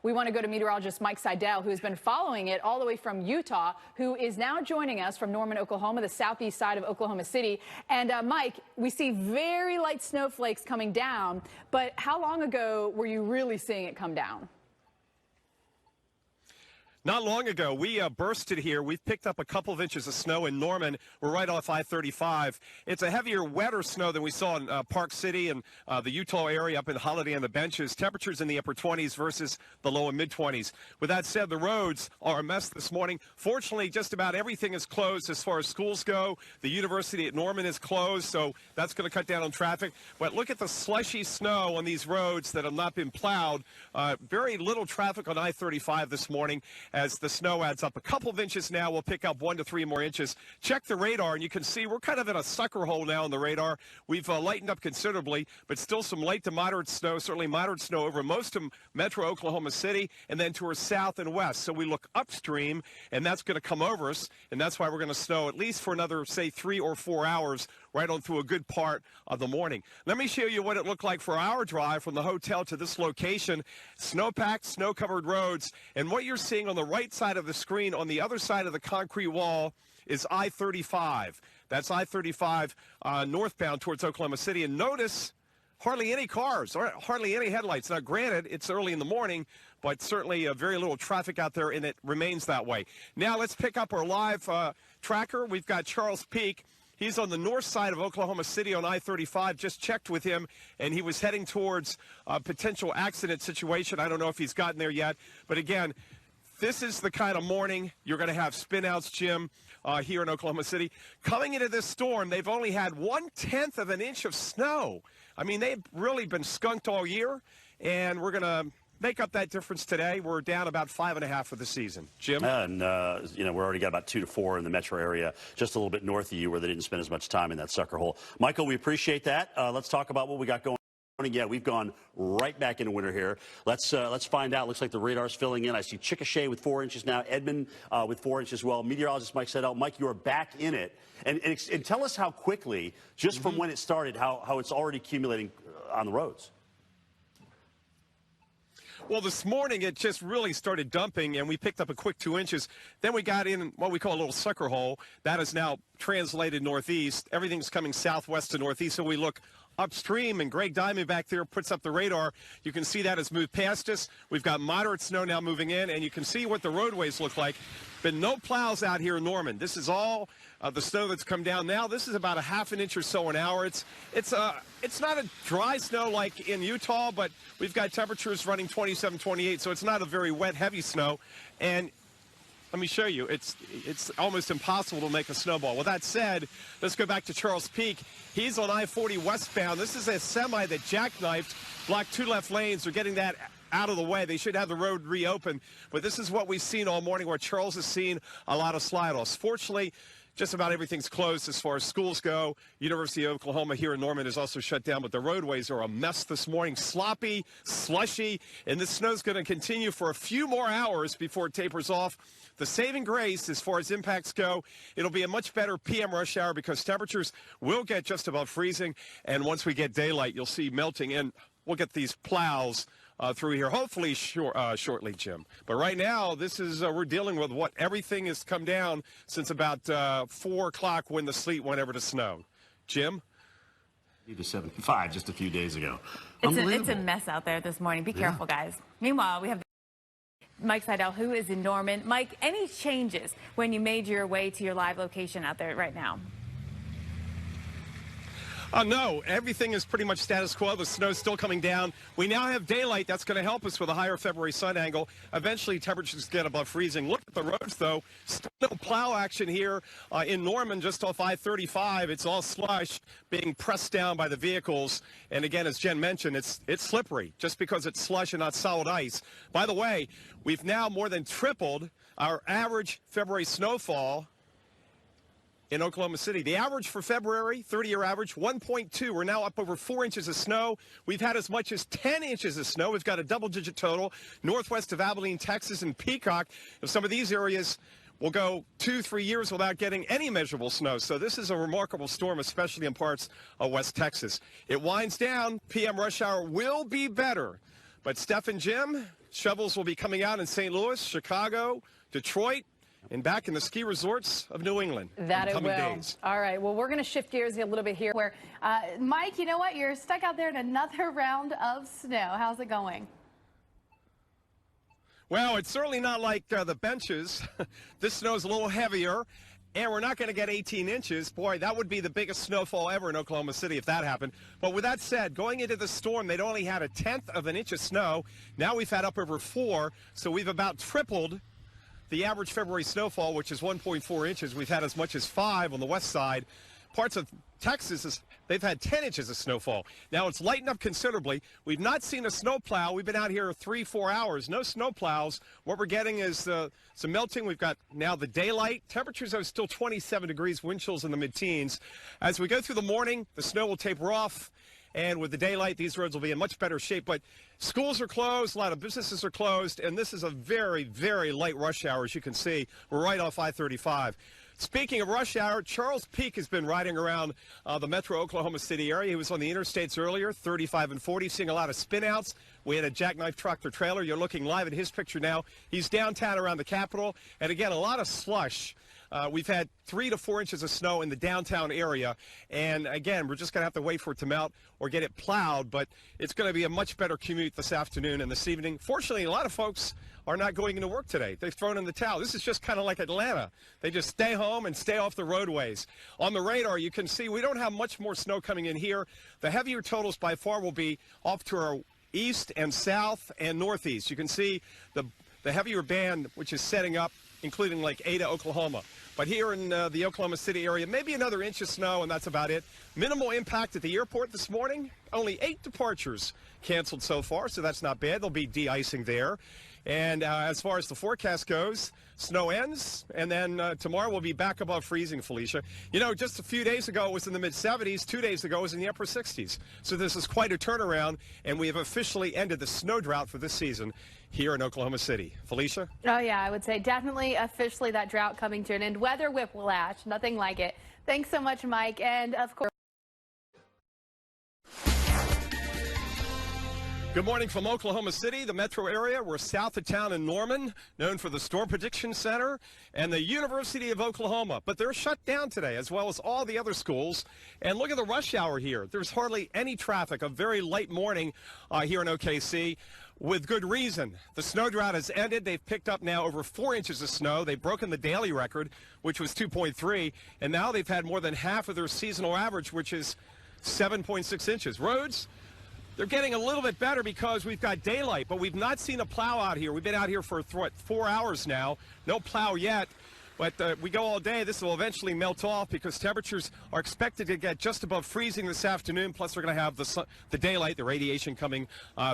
We want to go to meteorologist Mike Seidel, who has been following it all the way from Utah, who is now joining us from Norman, Oklahoma, the southeast side of Oklahoma City. And Mike, we see very light snowflakes coming down, but how long ago were you really seeing it come down? Not long ago, we bursted here. We've picked up a couple of inches of snow in Norman. We're right off I-35. It's a heavier, wetter snow than we saw in Park City and the Utah area up in Holiday on the benches. Temperatures in the upper 20s versus the low and mid-20s. With that said, the roads are a mess this morning. Fortunately, just about everything is closed as far as schools go. The university at Norman is closed, so that's going to cut down on traffic. But look at the slushy snow on these roads that have not been plowed. Very little traffic on I-35 this morning. As the snow adds up a couple of inches now, we'll pick up 1 to 3 more inches. Check the radar, and you can see we're kind of in a sucker hole now on the radar. We've lightened up considerably, but still some light to moderate snow, certainly moderate snow over most of metro Oklahoma City, and then towards south and west. So we look upstream, and that's going to come over us, and that's why we're going to snow at least for another, say, 3 or 4 hours, right on through a good part of the morning. Let me show you what it looked like for our drive from the hotel to this location. Snow-packed, snow-covered roads, and what you're seeing on the right side of the screen on the other side of the concrete wall is I-35. That's I-35 northbound towards Oklahoma City. And notice hardly any cars, or hardly any headlights. Now, granted, it's early in the morning, but certainly very little traffic out there, and it remains that way. Now, let's pick up our live tracker. We've got Charles Peak. He's on the north side of Oklahoma City on I-35. Just checked with him, and he was heading towards a potential accident situation. I don't know if he's gotten there yet. But, again, this is the kind of morning you're going to have spinouts, Jim, here in Oklahoma City. Coming into this storm, they've only had 1/10 of an inch of snow. I mean, they've really been skunked all year, and we're going to make up that difference today. We're down about 5.5 for the season. Jim? And, you know, we're already got about 2 to 4 in the metro area, just a little bit north of you where they didn't spend as much time in that sucker hole. Michael, we appreciate that. Let's talk about what we got going. Yeah, we've gone right back into winter here. Let's find out. Looks like the radar's filling in. I see Chickasha with 4 inches now. Edmond with 4 inches as well. Meteorologist Mike Seidel. Mike, you are back in it. And tell us how quickly, just from when it started, how it's already accumulating on the roads. Well, this morning it just really started dumping, and we picked up a quick 2 inches. Then we got in what we call a little sucker hole. That is now translated northeast. Everything's coming southwest to northeast, so we look upstream, and Greg Diamond back there puts up the radar. You can see that has moved past us. We've got moderate snow now moving in, and you can see what the roadways look like. Been no plows out here in Norman. This is all the snow that's come down now. This is about a ½ an inch or so an hour. It's not a dry snow like in Utah, but we've got temperatures running 27, 28, so it's not a very wet, heavy snow. And let me show you. It's almost impossible to make a snowball. With that said, let's go back to Charles Peak. He's on I-40 westbound. This is a semi that jackknifed, blocked 2 left lanes. They're getting that out of the way. They should have the road reopened. But this is what we've seen all morning, where Charles has seen a lot of slide-offs. Fortunately, just about everything's closed as far as schools go. University of Oklahoma here in Norman is also shut down, but the roadways are a mess this morning. Sloppy, slushy, and this snow's going to continue for a few more hours before it tapers off. The saving grace, as far as impacts go, it'll be a much better PM rush hour because temperatures will get just above freezing, and once we get daylight, you'll see melting, and we'll get these plows through here, hopefully shortly, Jim. But right now, this is we're dealing with what everything has come down since about 4 o'clock when the sleet went over to snow. Jim? To 75 just a few days ago. It's a mess out there this morning. Be careful, guys. Meanwhile, we have Mike Seidel, who is in Norman. Mike, any changes when you made your way to your live location out there right now? No, everything is pretty much status quo. The snow's still coming down. We now have daylight. That's going to help us with a higher February sun angle. Eventually, temperatures get above freezing. Look at the roads, though. Still no plow action here in Norman, just off I-35. It's all slush being pressed down by the vehicles. And again, as Jen mentioned, it's slippery just because it's slush and not solid ice. By the way, we've now more than tripled our average February snowfall in Oklahoma City. The average for February, 30-year average, 1.2. We're now up over 4 inches of snow. We've had as much as 10 inches of snow. We've got a double-digit total northwest of Abilene, Texas, and Peacock. Some of these areas will go 2-3 years without getting any measurable snow. So this is a remarkable storm, especially in parts of West Texas. It winds down. PM rush hour will be better. But Steph and Jim, Shovels will be coming out in St. Louis, Chicago, Detroit, and back in the ski resorts of New England That in it coming will. days. All right. Well, we're going to shift gears a little bit here. Where, Mike, you know what? You're stuck out there in another round of snow. How's it going? Well, it's certainly not like the benches. This snow is a little heavier, and we're not going to get 18 inches. Boy, that would be the biggest snowfall ever in Oklahoma City if that happened. But with that said, going into the storm, they'd only had 1/10 of an inch of snow. Now we've had up over 4, so we've about tripled the average February snowfall, which is 1.4 inches. We've had as much as 5 on the west side. Parts of Texas, they've had 10 inches of snowfall. Now it's lightened up considerably. We've not seen a snow plow. We've been out here 3-4 hours. No snow plows. What we're getting is some melting. We've got now the daylight. Temperatures are still 27 degrees, wind chills in the mid-teens. As we go through the morning, the snow will taper off. And with the daylight, these roads will be in much better shape. But schools are closed, a lot of businesses are closed, and this is a very, very light rush hour, as you can see. We're right off I-35. Speaking of rush hour, Charles Peak has been riding around the metro Oklahoma City area. He was on the interstates earlier, 35 and 40, seeing a lot of spin-outs. We had a jackknife tractor trailer. You're looking live at his picture now. He's downtown around the Capitol. And again, a lot of slush. We've had 3 to 4 inches of snow in the downtown area. And again, we're just going to have to wait for it to melt or get it plowed. But it's going to be a much better commute this afternoon and this evening. Fortunately, a lot of folks are not going into work today. They've thrown in the towel. This is just kind of like Atlanta. They just stay home and stay off the roadways. On the radar, you can see we don't have much more snow coming in here. The heavier totals by far will be off to our east and south and northeast. You can see the heavier band, which is setting up, including Lake Ada, Oklahoma. But here in the Oklahoma City area, maybe another inch of snow, and that's about it. Minimal impact at the airport this morning. Only 8 departures canceled so far, so that's not bad. There'll be de-icing there. And as far as the forecast goes, snow ends, and then tomorrow we'll be back above freezing, Felicia. You know, just a few days ago it was in the mid-70s. 2 days ago it was in the upper 60s. So this is quite a turnaround, and we have officially ended the snow drought for this season here in Oklahoma City. Felicia? Oh, yeah, I would say definitely officially that drought coming to an end. Weather whiplash, nothing like it. Thanks so much, Mike. And, of course, good morning from Oklahoma City, the metro area. We're south of town in Norman, known for the Storm Prediction Center and the University of Oklahoma. But they're shut down today, as well as all the other schools. And look at the rush hour here. There's hardly any traffic, a very late morning here in OKC, with good reason. The snow drought has ended. They've picked up now over 4 inches of snow. They've broken the daily record, which was 2.3, and now they've had more than half of their seasonal average, which is 7.6 inches. Roads, they're getting a little bit better because we've got daylight, but we've not seen a plow out here. We've been out here for, 4 hours now. No plow yet, but we go all day. This will eventually melt off because temperatures are expected to get just above freezing this afternoon, plus we're going to have the daylight, the radiation coming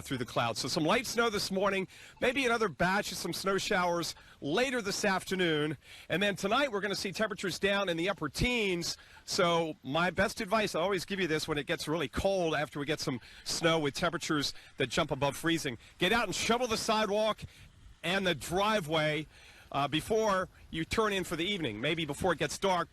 through the clouds. So some light snow this morning, maybe another batch of some snow showers later this afternoon, and then tonight we're going to see temperatures down in the upper teens. So my best advice, I always give you this when it gets really cold after we get some snow with temperatures that jump above freezing. Get out and shovel the sidewalk and the driveway before you turn in for the evening, maybe before it gets dark,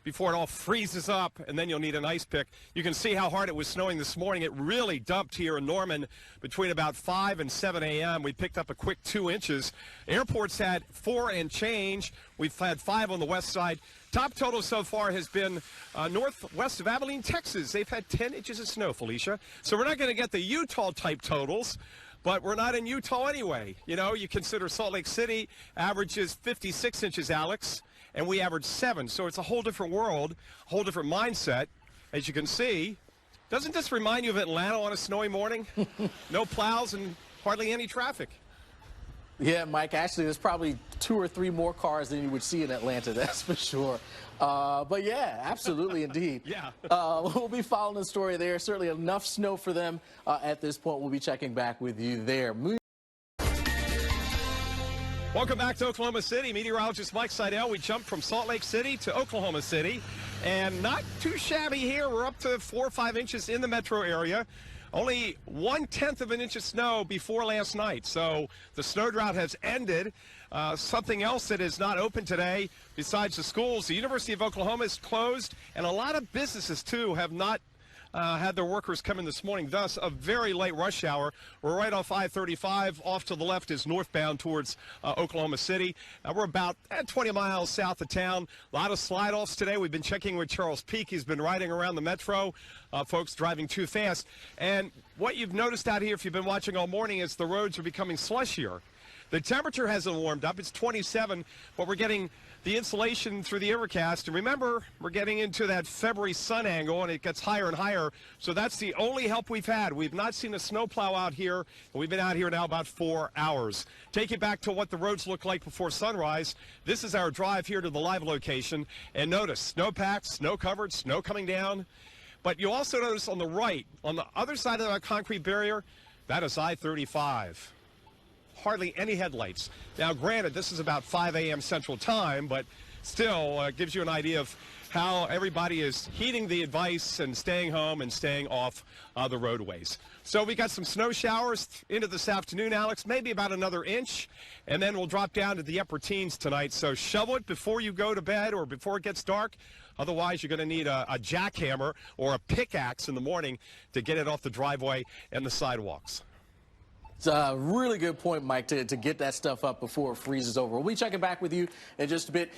before it all freezes up, and then you'll need an ice pick. You can see how hard it was snowing this morning. It really dumped here in Norman between about 5 and 7 a.m. We picked up a quick 2 inches. Airports had 4 and change. We've had 5 on the west side. Top total so far has been northwest of Abilene, Texas. They've had 10 inches of snow, Felicia. So we're not going to get the Utah-type totals, but we're not in Utah anyway. You know, you consider Salt Lake City averages 56 inches, Alex, and we average 7. So it's a whole different world, a whole different mindset. As you can see, doesn't this remind you of Atlanta on a snowy morning? No plows and hardly any traffic. Yeah, Mike, actually, there's probably 2 or 3 more cars than you would see in Atlanta, that's for sure. But yeah, absolutely, indeed. Yeah. We'll be following the story there. Certainly enough snow for them at this point. We'll be checking back with you there. Welcome back to Oklahoma City. Meteorologist Mike Seidel. We jumped from Salt Lake City to Oklahoma City, and not too shabby here. We're up to 4 or 5 inches in the metro area. Only 1/10 of an inch of snow before last night. So the snow drought has ended. Something else that is not open today, besides the schools, the University of Oklahoma is closed, and a lot of businesses, too, have not had their workers come in this morning, thus a very late rush hour. We're right off I-35. Off to the left is northbound towards Oklahoma City. We're about 20 miles south of town. A lot of slide-offs today. We've been checking with Charles Peak. He's been riding around the metro. Folks driving too fast. And what you've noticed out here, if you've been watching all morning, is the roads are becoming slushier. The temperature hasn't warmed up. It's 27, but we're getting the insulation through the overcast. And remember, we're getting into that February sun angle, and it gets higher and higher. So that's the only help we've had. We've not seen a snowplow out here, and we've been out here now about 4 hours. Take you back to what the roads look like before sunrise. This is our drive here to the live location. And notice, snowpack, snow covered, snow coming down. But you also notice on the right, on the other side of that concrete barrier, that is I-35. Hardly any headlights. Now, granted, this is about 5 a.m. Central Time, but still gives you an idea of how everybody is heeding the advice and staying home and staying off the roadways. So we got some snow showers into this afternoon, Alex, maybe about another inch, and then we'll drop down to the upper teens tonight. So shovel it before you go to bed or before it gets dark. Otherwise, you're going to need a jackhammer or a pickaxe in the morning to get it off the driveway and the sidewalks. It's a really good point, Mike, to get that stuff up before it freezes over. We'll be checking back with you in just a bit.